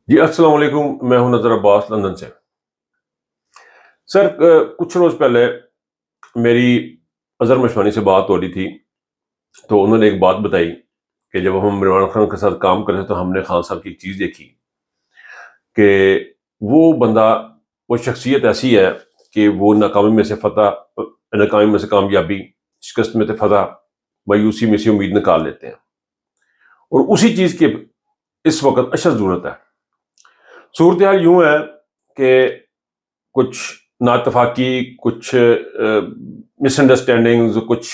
جی السلام علیکم، میں ہوں نظر عباس لندن سے۔ سر کچھ روز پہلے میری اظہر مشوانی سے بات ہو رہی تھی، تو انہوں نے ایک بات بتائی کہ جب ہم عمران خان کے ساتھ کام کر رہے تھے تو ہم نے خان صاحب کی ایک چیز دیکھی کہ وہ بندہ، وہ شخصیت ایسی ہے کہ وہ ناکامی میں سے فتح، ناکامی میں سے کامیابی، شکست میں سے فتح، مایوسی میں سے امید نکال لیتے ہیں، اور اسی چیز کی اس وقت اشد ضرورت ہے۔ صورتحال یوں ہے کہ کچھ ناتفاقی، کچھ مس انڈرسٹینڈنگز، کچھ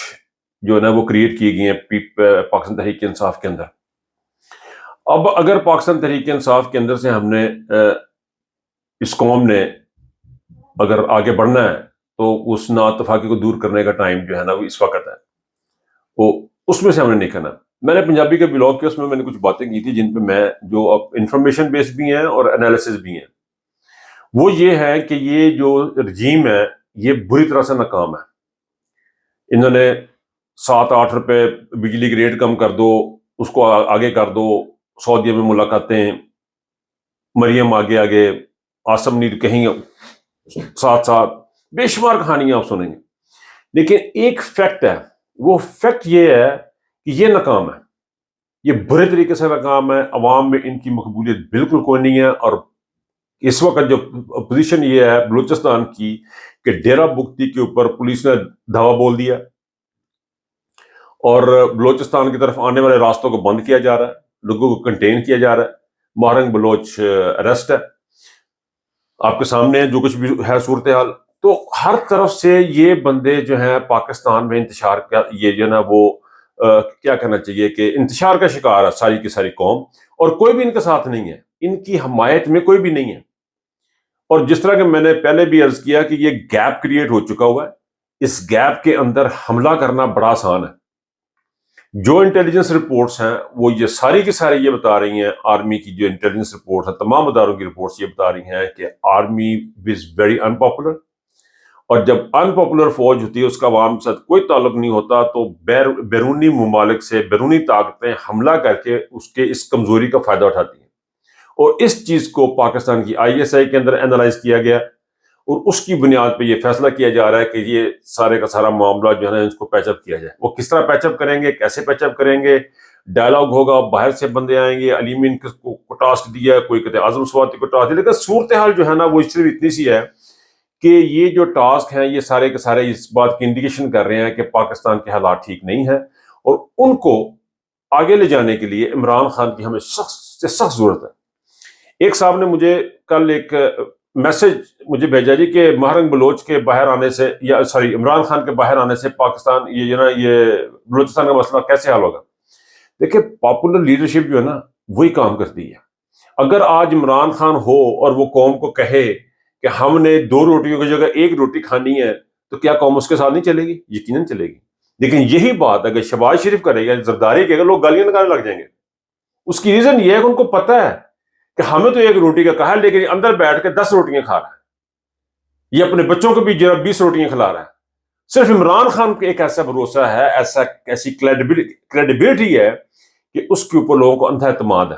جو ہے نا وہ کریٹ کی گئی ہیں پاکستان تحریک انصاف کے اندر۔ اب اگر پاکستان تحریک انصاف کے اندر سے ہم نے اس قوم نے اگر آگے بڑھنا ہے تو اس ناتفاقی کو دور کرنے کا ٹائم جو ہے نا وہ اس وقت ہے، وہ اس میں سے ہم نے نکلنا۔ میں نے پنجابی کا بلاگ کیا، اس میں نے کچھ باتیں کی تھی جن پہ میں جو اب انفارمیشن بیس بھی ہیں اور انالیسس بھی ہیں۔ وہ یہ ہے کہ یہ جو رجیم ہے یہ بری طرح سے ناکام ہے۔ انہوں نے 7-8 روپے بجلی کی ریٹ کم کر دو، اس کو آگے کر دو، سعودیہ میں ملاقاتیں، مریم آگے آگے، آسم نیل کہیں ساتھ ساتھ، بے شمار کہانیاں آپ سنیں گے۔ لیکن ایک فیکٹ ہے، وہ فیکٹ یہ ہے کہ یہ ناکام ہے، یہ برے طریقے سے ناکام ہے۔ عوام میں ان کی مقبولیت بالکل کوئی نہیں ہے، اور اس وقت جو پوزیشن یہ ہے بلوچستان کی کہ ڈیرہ بگٹی کے اوپر پولیس نے دھاوا بول دیا، اور بلوچستان کی طرف آنے والے راستوں کو بند کیا جا رہا ہے، لوگوں کو کنٹین کیا جا رہا ہے۔ مہرنگ بلوچ اریسٹ ہے، آپ کے سامنے ہے جو کچھ بھی ہے صورتحال۔ تو ہر طرف سے یہ بندے جو ہیں پاکستان میں انتشار کا، یہ جو ہے نا وہ کیا کہنا چاہیے کہ انتشار کا شکار ہے ساری کی ساری قوم، اور کوئی بھی ان کے ساتھ نہیں ہے، ان کی حمایت میں کوئی بھی نہیں ہے۔ اور جس طرح کہ میں نے پہلے بھی عرض کیا کہ یہ گیپ کریٹ ہو چکا ہوا ہے، اس گیپ کے اندر حملہ کرنا بڑا آسان ہے۔ جو انٹیلیجنس رپورٹس ہیں وہ یہ ساری کی ساری یہ بتا رہی ہیں، آرمی کی جو انٹیلیجنس رپورٹس ہیں، تمام اداروں کی رپورٹس یہ بتا رہی ہیں کہ army is very in popular, اور جب ان پاپولر فوج ہوتی ہے اس کا عوام کے ساتھ کوئی تعلق نہیں ہوتا، تو بیرونی ممالک سے بیرونی طاقتیں حملہ کر کے اس کے اس کمزوری کا فائدہ اٹھاتی ہیں۔ اور اس چیز کو پاکستان کی ISI کے اندر اینالائز کیا گیا، اور اس کی بنیاد پہ یہ فیصلہ کیا جا رہا ہے کہ یہ سارے کا سارا معاملہ جو ہے نا اس کو پیچ اپ کیا جائے۔ وہ کس طرح پیچ اپ کریں گے، کیسے پیچ اپ کریں گے؟ ڈائلاگ ہوگا، باہر سے بندے آئیں گے، علیم کو ٹاسک دیا ہے، کوئی کہتے ہیں اعظم سواتی کو ٹاسک دیا، لیکن صورتحال جو ہے نا وہ صرف اتنی سی ہے کہ یہ جو ٹاسک ہیں یہ سارے کے سارے اس بات کی انڈیکیشن کر رہے ہیں کہ پاکستان کے حالات ٹھیک نہیں ہیں، اور ان کو آگے لے جانے کے لیے عمران خان کی ہمیں سخت سے سخت ضرورت ہے۔ ایک صاحب نے مجھے کل ایک میسج مجھے بھیجا جی کہ مہرنگ بلوچ کے باہر آنے سے، یا سوری عمران خان کے باہر آنے سے پاکستان یہ نا یہ بلوچستان کا مسئلہ کیسے حل ہوگا؟ دیکھیں پاپولر لیڈرشپ جو ہے نا وہی کام کرتی ہے۔ اگر آج عمران خان ہو اور وہ قوم کو کہے کہ ہم نے 2 روٹیوں کی جگہ 1 روٹی کھانی ہے، تو کیا قوم اس کے ساتھ نہیں چلے گی؟ یقیناً چلے گی۔ لیکن یہی بات اگر شہباز شریف کرے گا، زرداری کے لوگ گالیاں نکالنے لگ جائیں گے۔ اس کی ریزن یہ ہے کہ ان کو پتہ ہے کہ ہمیں تو 1 روٹی کا کہا ہے، لیکن اندر بیٹھ کے 10 روٹیاں کھا رہا ہے، یہ اپنے بچوں کو بھی 20 روٹیاں کھلا رہا ہے۔ صرف عمران خان کا ایک ایسا بھروسہ ہے، ایسی کریڈیبلٹی ہے کہ اس کے اوپر لوگوں کو اندھا اعتماد ہے۔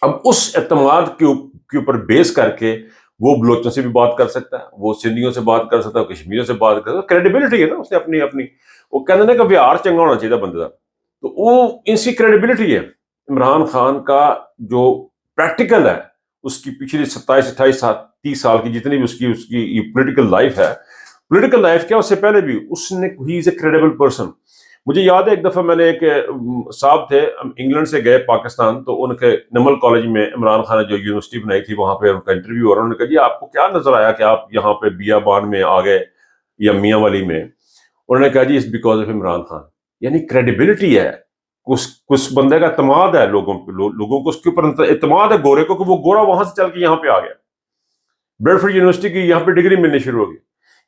اب اس اعتماد کے اوپر بیس کر کے وہ بلوچوں سے بھی بات کر سکتا ہے، وہ سندھیوں سے بات کر سکتا ہے، کشمیریوں سے بات کر سکتا ہے۔ کریڈیبلٹی ہے نا اس نے اپنی وہ کہتے ہیں کہ ویار چنگا ہونا چاہیے بندے کا، تو وہ اس کی کریڈیبلٹی ہے۔ عمران خان کا جو پریکٹیکل ہے، اس کی پچھلی 27-28-30 سال کی جتنی بھی اس کی پولیٹیکل لائف ہے، پولیٹیکل لائف کیا اس سے پہلے بھی اس نے ہی از اے کریڈیبل پرسن۔ مجھے یاد ہے ایک دفعہ میں نے ایک صاحب تھے انگلینڈ سے گئے پاکستان، تو ان کے نمل کالج میں عمران خان نے جو یونیورسٹی بنائی تھی وہاں پہ ان کا انٹرویو، اور انہوں نے کہا جی آپ کو کیا نظر آیا کہ آپ یہاں پہ بیابان میں آ گئے یا میاں والی میں؟ انہوں نے کہا جی it's because of Imran Khan. یعنی کریڈیبلٹی ہے، اس بندے کا اعتماد ہے لوگوں کو اس کے اوپر اعتماد ہے گورے کو، کہ وہ گورا وہاں سے چل کے یہاں پہ آ گیا، بریڈفورڈ یونیورسٹی کی یہاں پہ ڈگری ملنی شروع ہو گئی۔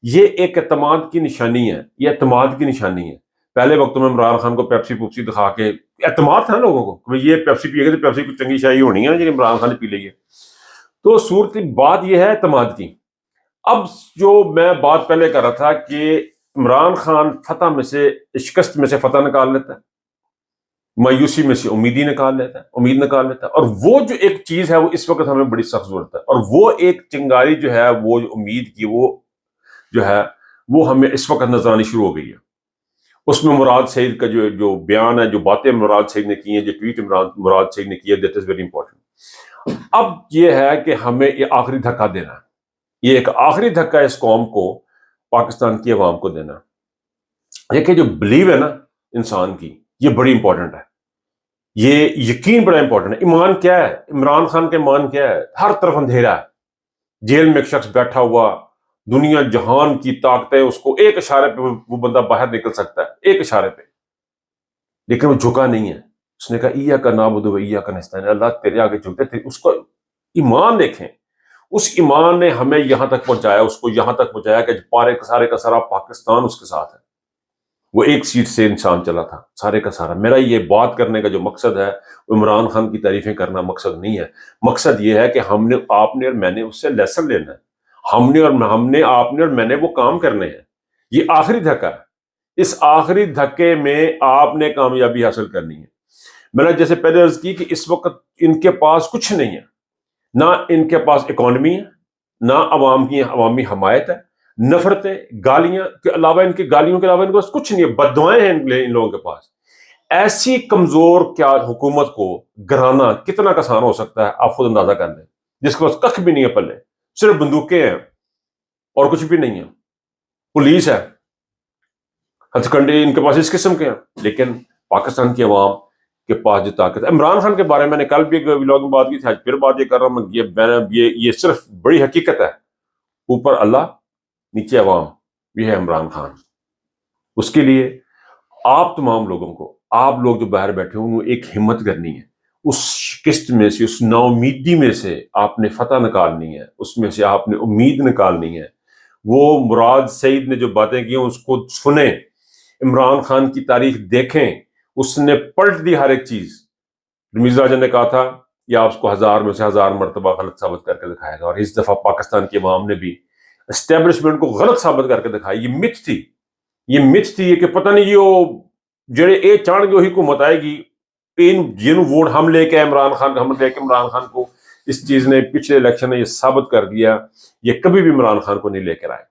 یہ ایک اعتماد کی نشانی ہے، یہ اعتماد کی نشانی ہے۔ پہلے وقتوں میں عمران خان کو پیپسی پوپسی دکھا کے اعتماد تھا لوگوں کو کہ یہ پیپسی پیے گا تو پیپسی کو چنگی شاہی ہونی ہے، لیکن عمران خان نے پی لی ہے۔ تو صورت بات یہ ہے اعتماد کی۔ اب جو میں بات پہلے کر رہا تھا کہ عمران خان فتح میں سے، شکست میں سے فتح نکال لیتا ہے، مایوسی میں سے امید ہی نکال لیتا ہے، امید نکال لیتا ہے. اور وہ جو ایک چیز ہے وہ اس وقت ہمیں بڑی سخت ضرورت ہے، اور وہ ایک چنگاری جو ہے وہ جو امید کی، وہ جو ہے وہ ہمیں اس وقت نظر آنی شروع ہو گئی ہے. اس میں مراد سعید کا جو بیان ہے، جو باتیں مراد سعید نے کی ہیں، جو ٹویٹ مراد سعید نے کی ہے، دیٹ از ویری امپورٹنٹ. اب یہ ہے کہ ہمیں یہ آخری دھکا دینا ہے، یہ ایک آخری دھکا اس قوم کو، پاکستان کی عوام کو دینا. یہ کہ جو بلیو ہے نا انسان کی، یہ بڑی امپورٹنٹ ہے. یہ یقین بڑا امپورٹنٹ ہے. ایمان کیا ہے؟ عمران خان کا ایمان کیا ہے؟ ہر طرف اندھیرا ہے، جیل میں ایک شخص بیٹھا ہوا، دنیا جہان کی طاقتیں اس کو ایک اشارے پہ وہ بندہ باہر نکل سکتا ہے، ایک اشارے پہ، لیکن وہ جھکا نہیں ہے. اس نے کہا ایاک نعبد و ایاک نستعین، اللہ تیرے آگے جھکتے تھے. اس کو ایمان دیکھیں، اس ایمان نے ہمیں یہاں تک پہنچایا، اس کو یہاں تک پہنچایا کہ سارے کا سارا پاکستان اس کے ساتھ ہے. وہ ایک سیٹ سے انسان چلا تھا، سارے کا سارا. میرا یہ بات کرنے کا جو مقصد ہے، عمران خان کی تعریفیں کرنا مقصد نہیں ہے. مقصد یہ ہے کہ ہم نے، آپ نے اور میں نے اس سے لیسن لینا ہے. ہم نے آپ نے اور میں نے وہ کام کرنے ہیں. یہ آخری دھکا ہے. اس آخری دھکے میں آپ نے کامیابی حاصل کرنی ہے. میں نے جیسے پہلے عرض کی کہ اس وقت ان کے پاس کچھ نہیں ہے، نہ ان کے پاس اکانومی ہے، نہ عوام کی عوامی حمایت ہے، نفرتیں، گالیاں کے علاوہ، ان کی گالیوں کے علاوہ ان کے پاس کچھ نہیں ہے. بد دعائیں ہیں ان لوگوں کے پاس. ایسی کمزور کیا حکومت کو گرانا کتنا آسان ہو سکتا ہے، آپ خود اندازہ کر لیں. جس کے پاس کخ بھی نہیں ہے پلے، صرف بندوقیں ہیں اور کچھ بھی نہیں ہے، پولیس ہے، ہتھکنڈے ان کے پاس اس قسم کے ہیں. لیکن پاکستان کی عوام کے پاس جو طاقت ہے. عمران خان کے بارے میں نے کل بھی ایک ولاگ میں بات کی تھی، آج پھر بات یہ کر رہا ہوں. یہ صرف بڑی حقیقت ہے. اوپر اللہ، نیچے عوام، یہ ہے عمران خان. اس کے لیے آپ تمام لوگوں کو، آپ لوگ جو باہر بیٹھے ہوں، ایک ہمت کرنی ہے. اس شکست میں سے، اس نا امیدی میں سے آپ نے فتح نکالنی ہے، اس میں سے آپ نے امید نکالنی ہے. وہ مراد سعید نے جو باتیں کی ہیں اس کو سنیں، عمران خان کی تاریخ دیکھیں. اس نے پلٹ دی ہر ایک چیز. رمیز راجن نے کہا تھا یہ آپ کو 1000 میں سے 1000 مرتبہ غلط ثابت کر کے دکھائے گا، اور اس دفعہ پاکستان کی عوام نے بھی اسٹیبلشمنٹ کو غلط ثابت کر کے دکھائی. یہ متھ تھی، یہ متھ تھی کہ پتہ نہیں یہ جڑے اے چاند گے وہی حکومت آئے گی، جن ووٹ ہم لے کے عمران خان کو. اس چیز نے پچھلے الیکشن میں یہ ثابت کر دیا، یہ کبھی بھی عمران خان کو نہیں لے کر آئے،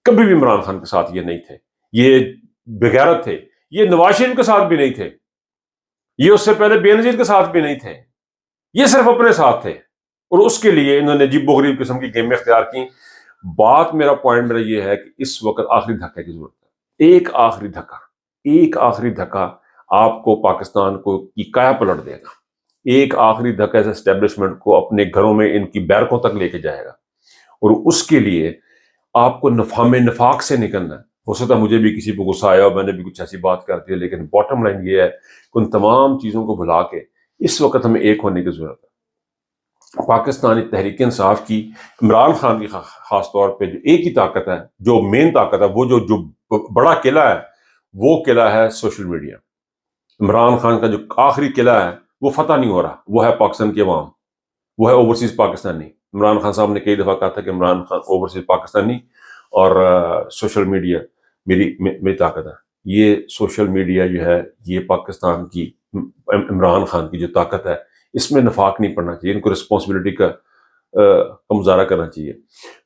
کبھی بھی عمران خان کے ساتھ یہ نہیں تھے. یہ بغیرت تھے. یہ نواز شریف کے ساتھ بھی نہیں تھے، یہ اس سے پہلے بے نظیر کے ساتھ بھی نہیں تھے. یہ صرف اپنے ساتھ تھے، اور اس کے لیے انہوں نے عجیب و غریب قسم کی گیمیں اختیار کی. بات پوائنٹ میرا یہ ہے کہ اس وقت آخری دھکے کی ضرورت ہے. ایک آخری دھکا آپ کو، پاکستان کو کی کایا پلٹ دے گا. ایک آخری دھکا اس اسٹیبلشمنٹ کو اپنے گھروں میں ان کی بیرکوں تک لے کے جائے گا. اور اس کے لیے آپ کو نفاق سے نکلنا ہے. ہو سکتا ہے مجھے بھی کسی پہ غصہ آیا اور میں نے بھی کچھ ایسی بات کر دی ہے، لیکن باٹم لائن یہ ہے کہ ان تمام چیزوں کو بھلا کے اس وقت ہمیں ایک ہونے کی ضرورت ہے. پاکستانی تحریک انصاف کی، عمران خان کی خاص طور پہ جو ایک ہی طاقت ہے، جو مین طاقت ہے، وہ جو بڑا قلعہ ہے، وہ قلعہ ہے سوشل میڈیا. عمران خان کا جو آخری قلعہ ہے وہ فتح نہیں ہو رہا، وہ ہے پاکستان کی عوام، وہ ہے اوورسیز پاکستانی. عمران خان صاحب نے کئی دفعہ کہا تھا کہ عمران خان اوورسیز پاکستانی اور سوشل میڈیا میری طاقت ہے. یہ سوشل میڈیا جو ہے، یہ پاکستان کی، عمران خان کی جو طاقت ہے، اس میں نفاق نہیں پڑنا چاہیے. ان کو رسپانسبلٹی کا مظاہرہ کرنا چاہیے.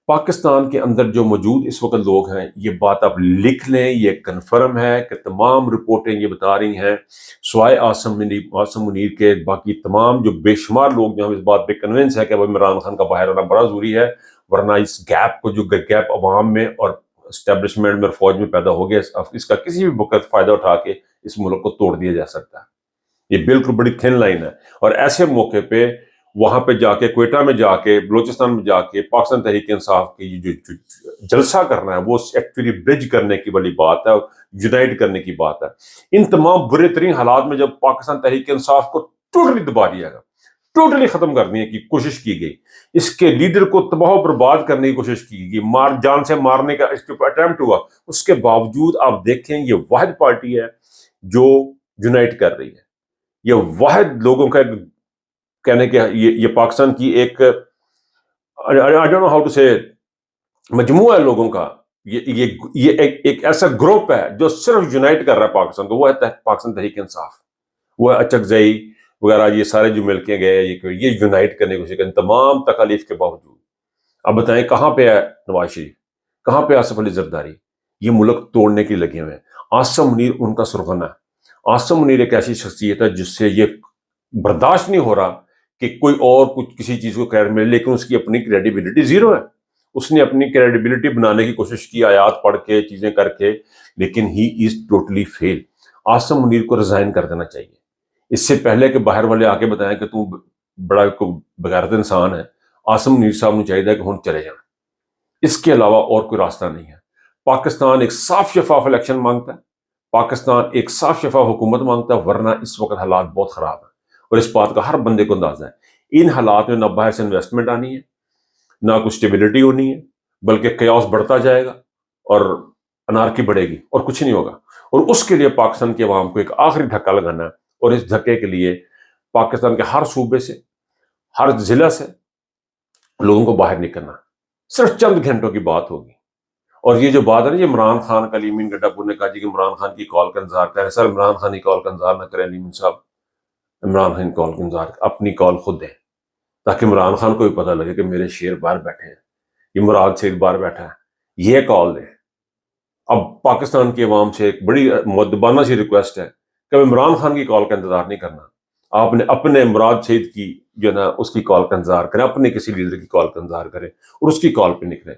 پاکستان کے اندر جو موجود اس وقت لوگ ہیں، یہ بات آپ لکھ لیں، یہ کنفرم ہے کہ تمام رپورٹیں یہ بتا رہی ہیں، سوائے عاصم منیر کے باقی تمام جو بے شمار لوگ جو اس بات پہ کنونس ہے کہ عمران خان کا باہر آنا بڑا ضروری ہے، ورنہ اس گیپ کو، جو گیپ عوام میں اور اسٹیبلشمنٹ میں اور فوج میں پیدا ہو گیا، اس کا کسی بھی وقت فائدہ اٹھا کے اس ملک کو توڑ دیا جا سکتا ہے. یہ بالکل بڑی تھن لائن ہے. اور ایسے موقع پہ وہاں پہ جا کے، کوئٹہ میں جا کے، بلوچستان میں جا کے پاکستان تحریک انصاف کی جو جلسہ کرنا ہے، وہ ایکچولی برج کرنے کی والی بات ہے، یونائٹ کرنے کی بات ہے. ان تمام برے ترین حالات میں جب پاکستان تحریک انصاف کو ٹوٹلی دبا دیا گیا، ٹوٹلی ختم کرنے کی کوشش کی گئی، اس کے لیڈر کو تباہ و برباد کرنے کی کوشش کی گئی، جان سے مارنے کا اس کے اٹیمپٹ ہوا، اس کے باوجود آپ دیکھیں یہ واحد پارٹی ہے جو یونائٹ کر رہی ہے. یہ واحد لوگوں کا کہنے کہ یہ پاکستان کی ایک I don't know how to say it، مجموعہ ہے لوگوں کا. یہ ایک ایسا گروپ ہے جو صرف یونائٹ کر رہا ہے پاکستان کو، وہ ہے پاکستان تحریک انصاف. وہ اچکزئی وغیرہ یہ سارے جو ملکیں گئے یہ یونائٹ کرنے کی کوشش کریں تمام تکالیف کے باوجود. اب بتائیں کہاں پہ ہے نواز شریف, کہاں پہ آصف علی زرداری؟ یہ ملک توڑنے کے لیے لگے ہوئے ہیں. عاصم منیر ان کا سرغنہ ہے. عاصم منیر ایک ایسی شخصیت ہے جس سے یہ برداشت نہیں ہو رہا کہ کوئی اور کچھ کسی چیز کو کریڈٹ ملے, لیکن اس کی اپنی کریڈیبلٹی زیرو ہے. اس نے اپنی کریڈیبلٹی بنانے کی کوشش کی آیات پڑھ کے چیزیں کر کے, لیکن ہی از ٹوٹلی فیل. عاصم منیر کو ریزائن کر دینا چاہیے. اس سے پہلے کہ باہر والے آ کے بتائیں کہ تو بڑا بغیرت انسان ہے, عاصم منیر صاحب نے چاہیے کہ ہوں چلے جائیں. اس کے علاوہ اور کوئی راستہ نہیں ہے. پاکستان ایک صاف شفاف الیکشن مانگتا ہے, پاکستان ایک صاف شفاف حکومت مانگتا ہے, ورنہ اس وقت حالات بہت خراب ہیں اور اس بات کا ہر بندے کو اندازہ ہے. ان حالات میں نہ باہر سے انویسٹمنٹ آنی ہے, نہ کچھ اسٹیبلٹی ہونی ہے, بلکہ کیاس بڑھتا جائے گا اور انارکی بڑھے گی اور کچھ نہیں ہوگا. اور اس کے لیے پاکستان کے عوام کو ایک آخری دھکا لگانا ہے, اور اس دھکے کے لیے پاکستان کے ہر صوبے سے, ہر ضلع سے لوگوں کو باہر نکلنا. صرف چند گھنٹوں کی بات ہوگی. اور یہ جو بات ہے نا, یہ عمران خان کا علیمین گڈا پور نے کہا جی کہ عمران خان کی کال کا انتظار کریں. سر عمران خان کی کال کا انتظار نہ کریں علیمین صاحب, عمران خان کال کا انتظار, اپنی کال خود دیں تاکہ عمران خان کو بھی پتہ لگے کہ میرے شیر باہر بیٹھے ہیں, یہ مراد سید باہر بیٹھا ہے, یہ کال دیں. اب پاکستان کی عوام سے ایک بڑی مؤدبانہ سی ریکویسٹ ہے کہ عمران خان کی کال کا انتظار نہیں کرنا, آپ نے اپنے مراد سید کی جو ہے نا اس کی کال کا انتظار کریں, اپنے کسی لیڈر کی کال کا انتظار کریں اور اس کی کال پہ نکلیں.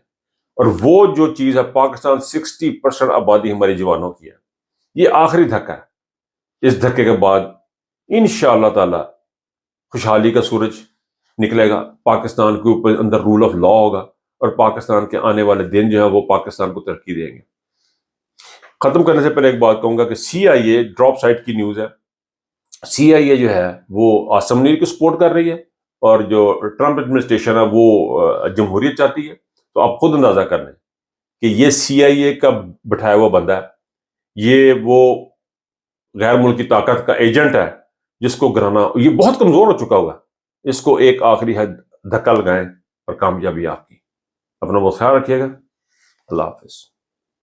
اور وہ جو چیز ہے, پاکستان 60% آبادی ہماری جوانوں کی ہے, یہ آخری دھکا ہے. اس دھکے کے بعد انشاءاللہ تعالی خوشحالی کا سورج نکلے گا, پاکستان کے اوپر اندر رول آف لا ہوگا, اور پاکستان کے آنے والے دن جو ہیں وہ پاکستان کو ترقی دیں گے. ختم کرنے سے پہلے ایک بات کہوں گا کہ سی آئی اے ڈراپ سائٹ کی نیوز ہے. سی آئی اے جو ہے وہ عاصم منیر کو سپورٹ کر رہی ہے, اور جو ٹرمپ ایڈمنسٹریشن ہے وہ جمہوریت چاہتی ہے. تو آپ خود اندازہ کر لیں کہ یہ سی آئی اے کا بٹھایا ہوا بندہ ہے, یہ وہ غیر ملکی طاقت کا ایجنٹ ہے جس کو گرانا, یہ بہت کمزور ہو چکا ہوا ہے. اس کو ایک آخری دھکا لگائیں اور کامیابی آپ کی. اپنا بہت خیال رکھیے گا. اللہ حافظ.